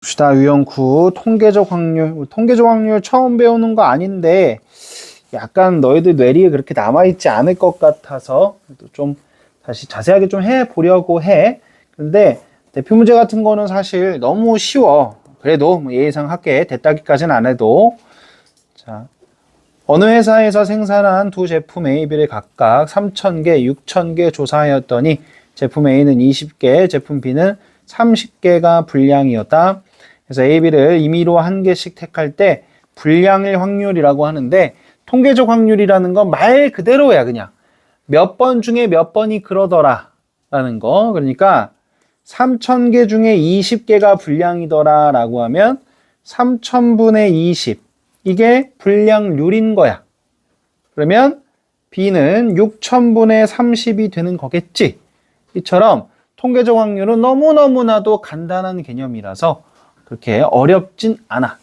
봅시다. 유형9 통계적 확률 처음 배우는 거 아닌데 약간 너희들 뇌리에 그렇게 남아있지 않을 것 같아서 좀 다시 자세하게 좀 해보려고 해. 근데 대표 문제 같은 거는 사실 너무 쉬워. 그래도 뭐 예의상 할게. 대따기까지는 안 해도. 자, 어느 회사에서 생산한 두 제품 A, B를 각각 3,000개, 6,000개 조사하였더니 제품 A는 20개, 제품 B는 30개가 불량이었다. 그래서 A, B를 임의로 한 개씩 택할 때 불량일 확률이라고 하는데 통계적 확률이라는 건 말 그대로야. 그냥 몇 번 중에 몇 번이 그러더라 라는 거. 그러니까 3,000개 중에 20개가 불량이더라 라고 하면 3,000분의 20 이게 불량률인 거야. 그러면 B는 6,000분의 30이 되는 거겠지. 이처럼 통계적 확률은 너무너무나도 간단한 개념이라서 그렇게 어렵진 않아.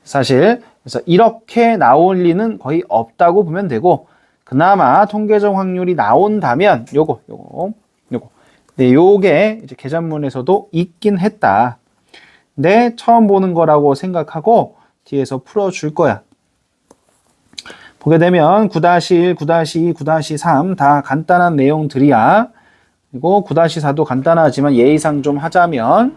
사실 그래서 이렇게 나올 리는 거의 없다고 보면 되고, 그나마 통계적 확률이 나온다면 요거. 네, 요게 이제 계산문에서도 있긴 했다. 근데 처음 보는 거라고 생각하고 뒤에서 풀어줄 거야. 보게 되면 9-1, 9-2, 9-3 다 간단한 내용들이야. 그리고 9-4도 간단하지만 예의상 좀 하자면,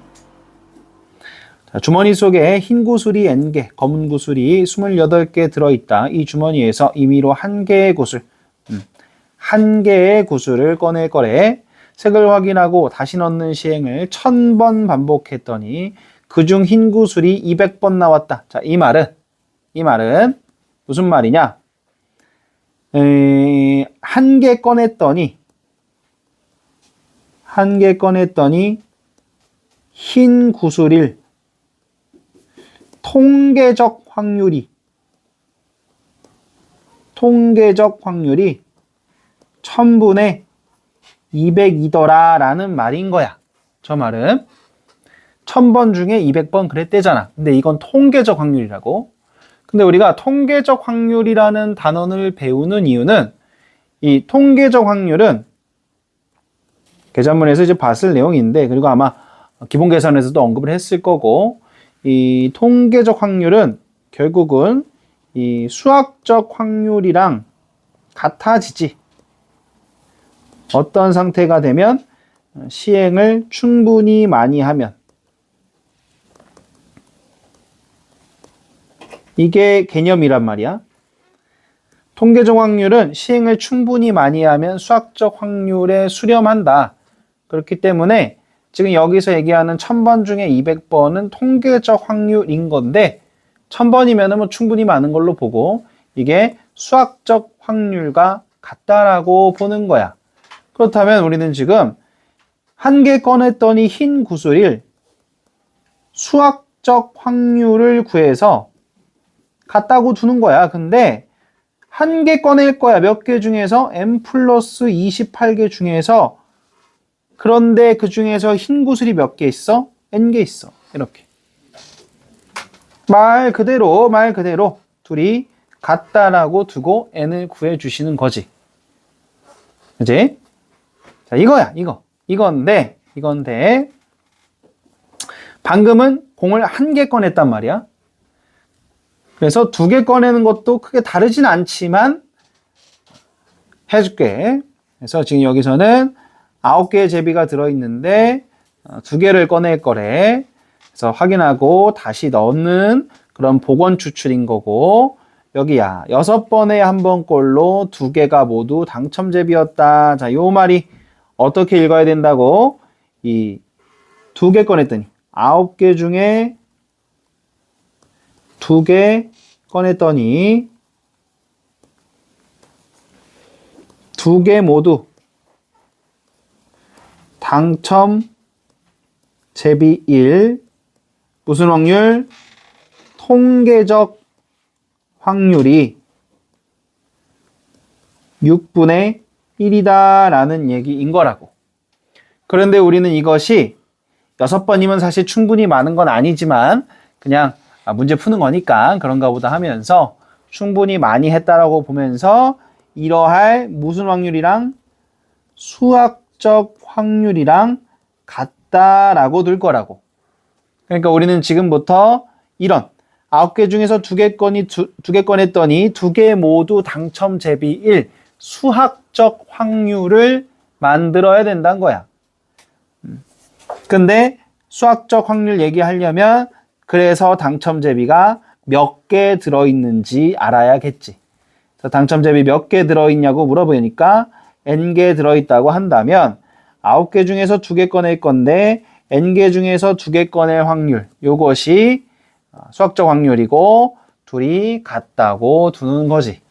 자, 주머니 속에 흰 구슬이 N개, 검은 구슬이 28개 들어있다. 이 주머니에서 임의로 한 개의 구슬을 꺼낼 거래. 색을 확인하고 다시 넣는 시행을 1000번 반복했더니 그중 흰 구슬이 200번 나왔다. 자, 이 말은 무슨 말이냐? 한 개 꺼냈더니 흰 구슬일 통계적 확률이 1000분의 200이더라 라는 말인 거야. 저 말은 1000번 중에 200번 그랬대잖아. 근데 이건 통계적 확률이라고. 근데 우리가 통계적 확률이라는 단어를 배우는 이유는, 이 통계적 확률은 계산문에서 이제 봤을 내용인데, 그리고 아마 기본 계산에서도 언급을 했을 거고, 이 통계적 확률은 결국은 이 수학적 확률이랑 같아지지. 어떤 상태가 되면 시행을 충분히 많이 하면, 이게 개념이란 말이야. 통계적 확률은 시행을 충분히 많이 하면 수학적 확률에 수렴한다. 그렇기 때문에 지금 여기서 얘기하는 1000번 중에 200번은 통계적 확률인 건데, 1000번이면 뭐 충분히 많은 걸로 보고 이게 수학적 확률과 같다라고 보는 거야. 그렇다면 우리는 지금 한 개 꺼냈더니 흰 구슬일 수학적 확률을 구해서 같다고 두는 거야. 근데 한 개 꺼낼 거야. 몇 개 중에서 n 플러스 28개 중에서. 그런데 그 중에서 흰 구슬이 몇 개 있어? n개 있어. 이렇게 말 그대로 둘이 같다라고 두고 n을 구해 주시는 거지. 그지? 자, 이건데 방금은 공을 한 개 꺼냈단 말이야. 그래서 2개 꺼내는 것도 크게 다르진 않지만 해줄게. 그래서 지금 여기서는 9개의 제비가 들어있는데 2개를 꺼낼 거래. 그래서 확인하고 다시 넣는 그런 복원 추출인 거고, 여기야 6번에 한 번 꼴로 2개가 모두 당첨 제비였다. 자, 요 말이 어떻게 읽어야 된다고? 이 2개 꺼냈더니 9개 중에 2개 꺼냈더니 2개 모두 당첨 제비 1. 무슨 확률? 통계적 확률이 6분의 1이다 라는 얘기인 거라고. 그런데 우리는 이것이 6번이면 사실 충분히 많은 건 아니지만 그냥 문제 푸는 거니까 그런가 보다 하면서 충분히 많이 했다라고 보면서 이러할 무슨 확률이랑 수학적 확률이랑 같다라고 들 거라고. 그러니까 우리는 지금부터 이런 9개 중에서 2개 꺼냈더니 2개 모두 당첨 제비 1 수학적 확률을 만들어야 된다는 거야. 근데 수학적 확률 얘기하려면 그래서 당첨 제비가 몇 개 들어있는지 알아야겠지. 그래서 당첨 제비 몇 개 들어있냐고 물어보니까 n개 들어있다고 한다면 9개 중에서 2개 꺼낼 건데 n개 중에서 2개 꺼낼 확률, 요것이 수학적 확률이고 둘이 같다고 두는 거지.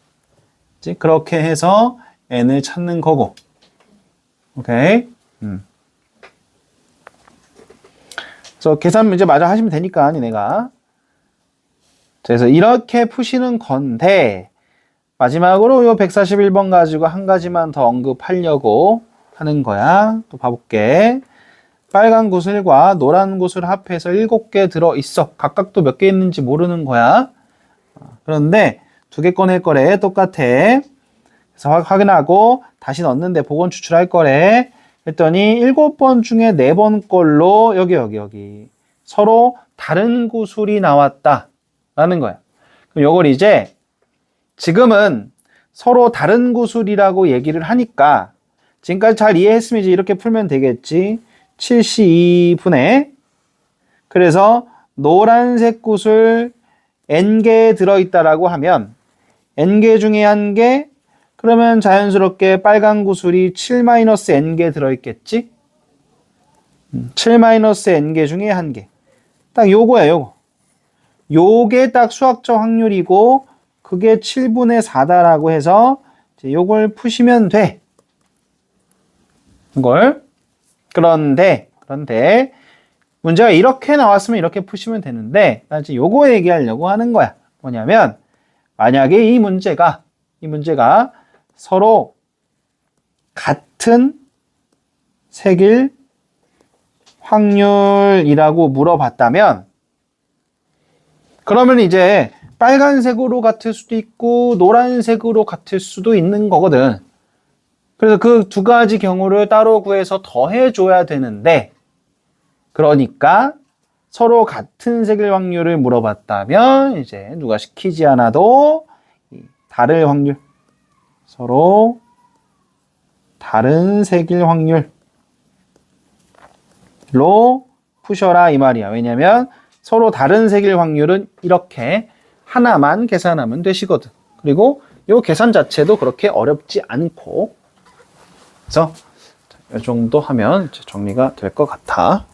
그렇게 해서 n을 찾는 거고. 오케이. 그래서 계산 문제 마저 하시면 되니까 니네가. 그래서 이렇게 푸시는 건데 마지막으로 요 141번 가지고 한 가지만 더 언급하려고 하는 거야. 또 봐볼게. 빨간 구슬과 노란 구슬 합해서 7개 들어있어. 각각 또 몇 개 있는지 모르는 거야. 그런데 2개 꺼낼 거래. 똑같아. 그래서 확인하고 다시 넣는데 복원 추출할 거래. 했더니 7번 중에 4번 걸로 여기 서로 다른 구슬이 나왔다 라는 거야. 그럼 이걸 이제 지금은 서로 다른 구슬이라고 얘기를 하니까 지금까지 잘 이해했으면 이제 이렇게 풀면 되겠지. 72분의 그래서 노란색 구슬 n개 들어있다라고 하면 n개 중에 1개 그러면 자연스럽게 빨간 구슬이 7-n개 들어있겠지? 7-n개 중에 1개. 딱 요거야, 요거. 요게 딱 수학적 확률이고, 그게 7분의 4다라고 해서, 이제 요걸 푸시면 돼. 이걸. 그런데, 문제가 이렇게 나왔으면 이렇게 푸시면 되는데, 나 이제 요거 얘기하려고 하는 거야. 뭐냐면, 만약에 이 문제가 서로 같은 색일 확률이라고 물어봤다면 그러면 이제 빨간색으로 같을 수도 있고 노란색으로 같을 수도 있는 거거든. 그래서 그 2가지 경우를 따로 구해서 더해줘야 되는데 그러니까 서로 같은 색일 확률을 물어봤다면 이제 누가 시키지 않아도 다를 확률 서로 다른 색일 확률로 푸셔라 이 말이야. 왜냐면 서로 다른 색일 확률은 이렇게 하나만 계산하면 되시거든. 그리고 이 계산 자체도 그렇게 어렵지 않고 그래서 이 정도 하면 정리가 될 것 같아.